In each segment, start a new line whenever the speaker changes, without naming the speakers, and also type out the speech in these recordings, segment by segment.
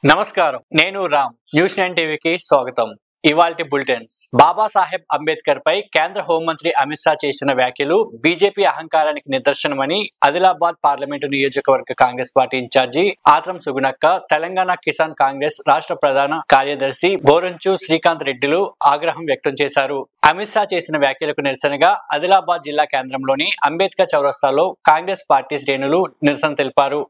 నమస్కారం, నేను రామ్. న్యూస్ 9 టీవీకి స్వాగతం. ఇవాల్టి బులెటిన్స్. బాబాసాహెబ్ అంబేద్కర్ పై కేంద్ర హోంమంత్రి అమిత్ షా చేసిన వ్యాఖ్యలు బీజేపీ అహంకారానికి నిదర్శనమని ఆదిలాబాద్ పార్లమెంటు నియోజకవర్గ కాంగ్రెస్ పార్టీ ఇన్ఛార్జి ఆత్రం సుగుణక్క, తెలంగాణ కిసాన్ కాంగ్రెస్ రాష్ట్ర ప్రధాన కార్యదర్శి బోరంచు శ్రీకాంత్ రెడ్డిలు ఆగ్రహం వ్యక్తం చేశారు. అమిత్ షా చేసిన వ్యాఖ్యలకు నిరసనగా ఆదిలాబాద్ జిల్లా కేంద్రంలోని అంబేద్కర్ చౌరస్తాలో కాంగ్రెస్ పార్టీ శ్రేణులు నిరసన తెలిపారు.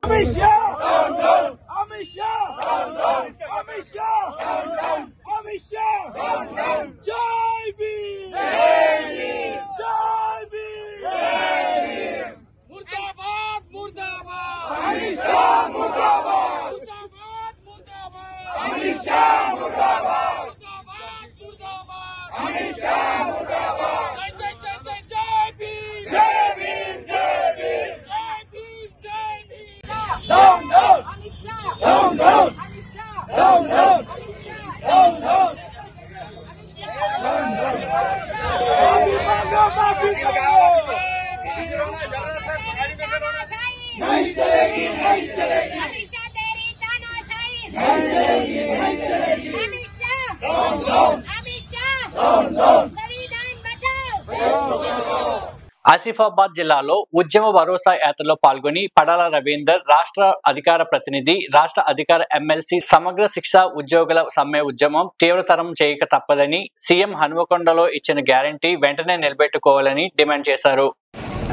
नहीं चलेगी, नहीं चलेगी, हमेशा तेरी तानाशाही नहीं चलेगी, नहीं चलेगी, हमेशा संविधान बचाओ.
ఆసిఫాబాద్ జిల్లాలో ఉద్యమ భరోసా యాత్రలో పాల్గొని పడాల రవీందర్, రాష్ట్ర అధికార ప్రతినిధి, రాష్ట్ర అధికార ఎమ్మెల్సీ సమగ్ర శిక్ష ఉద్యోగుల సమ్మె ఉద్యమం తీవ్రతరం చేయక తప్పదని సీఎం హన్మకొండలో ఇచ్చిన గ్యారంటీ వెంటనే నిలబెట్టుకోవాలని డిమాండ్ చేశారు.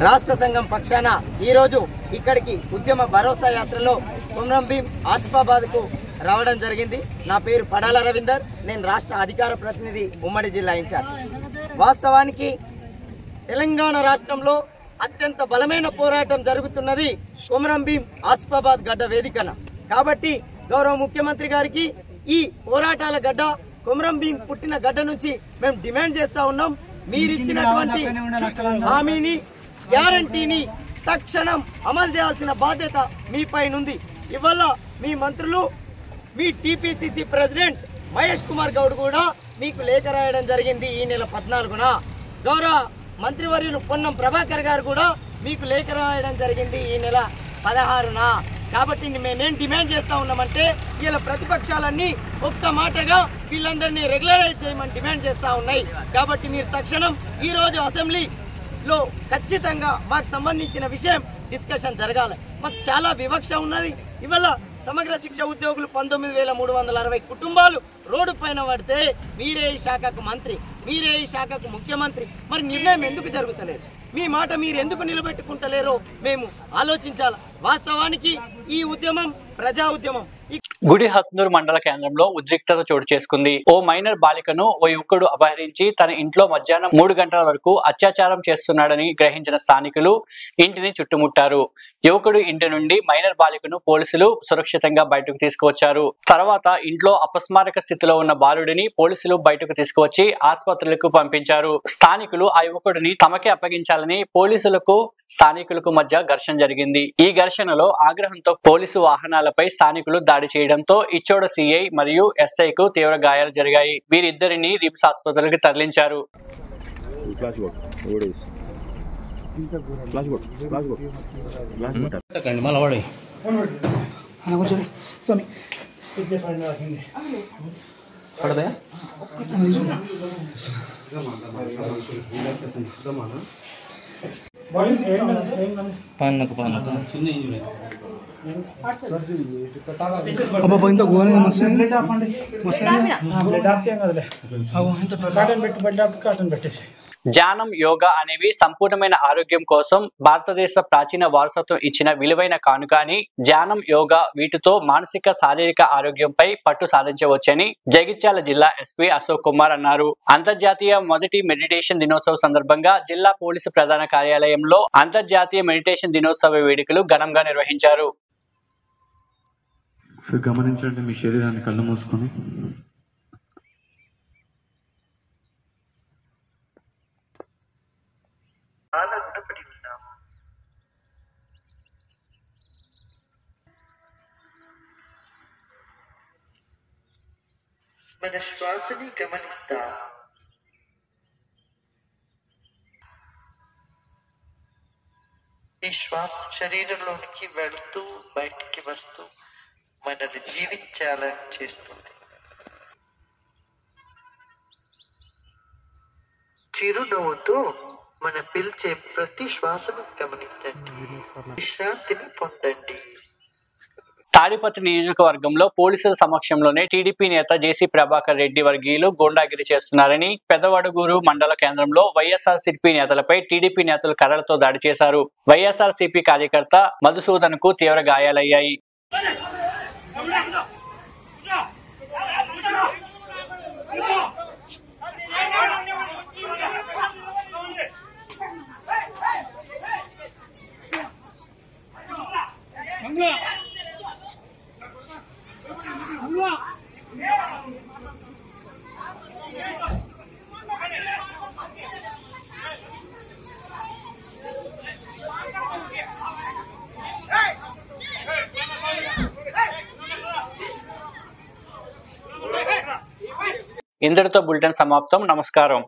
రాష్ట్ర సంఘం పక్షాన ఈరోజు ఇక్కడికి ఉద్యమ భరోసా యాత్రలో కొమరం భీం ఆసిఫాబాద్ కు రావడం జరిగింది. నా పేరు పడాల రవీందర్, నేను రాష్ట్ర అధికార ప్రతినిధి, ఉమ్మడి జిల్లా ఇన్ఛార్జ్. వాస్తవానికి తెలంగాణ రాష్ట్రంలో అత్యంత బలమైన పోరాటం జరుగుతున్నది కొమరం భీం ఆసిఫాబాద్ గడ్డ వేదికన. కాబట్టి గౌరవ ముఖ్యమంత్రి గారికి ఈ పోరాటాల గడ్డ కొమరం భీం పుట్టిన గడ్డ నుంచి మేము డిమాండ్ చేస్తా ఉన్నాం. మీరిచ్చినటువంటి హామీని, గ్యారంటీని తక్షణం అమలు చేయాల్సిన బాధ్యత మీపైనుంది. ఇవాళ మీ మంత్రులు, మీ టీపీసీసీ ప్రెసిడెంట్ మహేష్ కుమార్ గౌడ్ కూడా మీకు లేఖ రాయడం జరిగింది. ఈ నెల 14న గౌరవ మంత్రివర్యులు పొన్నం ప్రభాకర్ గారు కూడా మీకు లేఖ రాయడం జరిగింది ఈ నెల 16న. కాబట్టి మేమేం డిమాండ్ చేస్తా ఉన్నామంటే, ఇలా ప్రతిపక్షాలన్నీ ఒక్క మాటగా వీళ్ళందరినీ రెగ్యులరైజ్ చేయమని డిమాండ్ చేస్తా ఉన్నాయి. కాబట్టి మీరు తక్షణం ఈరోజు అసెంబ్లీలో ఖచ్చితంగా మాకు సంబంధించిన విషయం డిస్కషన్ జరగాలి. మాకు చాలా వివక్ష ఉన్నది. ఇవాళ సమగ్ర శిక్ష ఉద్యోగులు 19,360 కుటుంబాలు రోడ్డు పైన పడితే మీరే ఈ శాఖకు మంత్రి, మీరే ఈ శాఖకు ముఖ్యమంత్రి. మరి నిర్ణయం ఎందుకు జరుగుతలేదు? మీ మాట మీరు ఎందుకు నిలబెట్టుకుంటలేరో మేము ఆలోచించాలి. వాస్తవానికి ఈ ఉద్యమం ప్రజా ఉద్యమం.
గుడి హత్నూర్ మండల కేంద్రంలో ఉద్రిక్తత చోటు చేసుకుంది. ఓ మైనర్ బాలికను ఓ యువకుడు అపహరించి తన ఇంట్లో మధ్యాహ్నం 3 గంటల వరకు అత్యాచారం చేస్తున్నాడని గ్రహించిన స్థానికులు ఇంటిని చుట్టుముట్టారు. యువకుడు ఇంటి నుండి మైనర్ బాలికను పోలీసులు సురక్షితంగా బయటకు తీసుకువచ్చారు. తర్వాత ఇంట్లో అపస్మారక స్థితిలో ఉన్న బాలుడిని పోలీసులు బయటకు తీసుకువచ్చి ఆసుపత్రులకు పంపించారు. స్థానికులు ఆ యువకుడిని తమకే అప్పగించాలని పోలీసులకు స్థానికులకు మధ్య ఘర్షణ జరిగింది. ఈ ఘర్షణలో ఆగ్రహంతో పోలీసు వాహనాలపై స్థానికులు దాడి చేయడంతో ఇచ్చోడ సిఐ మరియు ఎస్ఐకు తీవ్ర గాయాలు జరిగాయి. వీరిద్దరిని రిమ్స్ ఆసుపత్రికి తరలించారు. ధ్యానం, యోగా అనేవి సంపూర్ణమైన ఆరోగ్యం కోసం భారతదేశ ప్రాచీన వారసత్వం ఇచ్చిన విలువైన కానుక అని, ధ్యానం, యోగా వీటితో మానసిక, శారీరక ఆరోగ్యంపై పట్టు సాధించవచ్చని జగిత్యాల జిల్లా ఎస్పీ అశోక్ కుమార్ అన్నారు. అంతర్జాతీయ మొదటి మెడిటేషన్ దినోత్సవం సందర్భంగా జిల్లా పోలీసు ప్రధాన కార్యాలయంలో అంతర్జాతీయ మెడిటేషన్ దినోత్సవ వేడుకలు ఘనంగా నిర్వహించారు.
గమనించండి, మీ శరీరాన్ని కళ్ళు మూసుకొని
గుణపడి ఉన్నాము. మన శ్వాసని గమనిస్తాం. ఈ శ్వాస శరీరంలోనికి వెళుతూ బయటికి వస్తూ మనల్ని జీవించాలని చేస్తుంది. చిరునవ్వుతో మన పిలిచే ప్రతి శ్వాసను గమనించండి, విశ్రాంతిని పొందండి.
తాడిపత్రి నియోజకవర్గంలో పోలీసుల సమక్షంలోనే టీడీపీ నేత జేసీ ప్రభాకర్ రెడ్డి వర్గీయులు గూండాగిరి చేస్తున్నారని పెదవడుగూరు మండల కేంద్రంలో వైఎస్ఆర్సీపీ నేతలపై టీడీపీ నేతలు కర్రలతో దాడి చేశారు. వైఎస్ఆర్సీపీ కార్యకర్త మధుసూదన్ కు తీవ్ర గాయాలయ్యాయి. ఇంతటితో బులెటిన్ సమాప్తం. నమస్కారం.